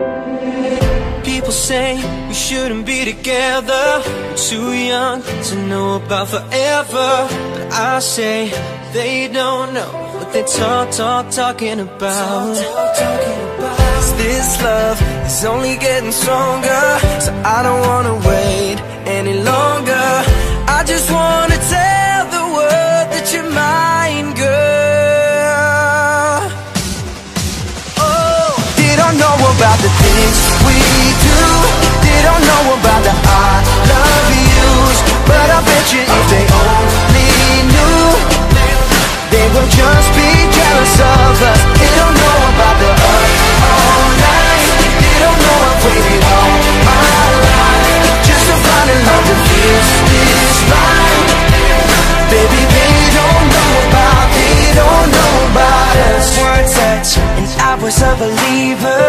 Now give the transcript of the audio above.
People say we shouldn't be together, we're too young to know about forever. But I say they don't know what they talking about. 'Cause this love is only getting stronger, so I don't wanna wait any longer. I just wanna tell the world that you're mine, girl. Oh, they don't know about the things we do, they don't know about the I love yous. But I bet you if they only knew, they will just be jealous of us. They don't know about the up all night, they don't know I've waited all my life just to find a love that feels this right. Baby, they don't know about us. One touch and I was a believer,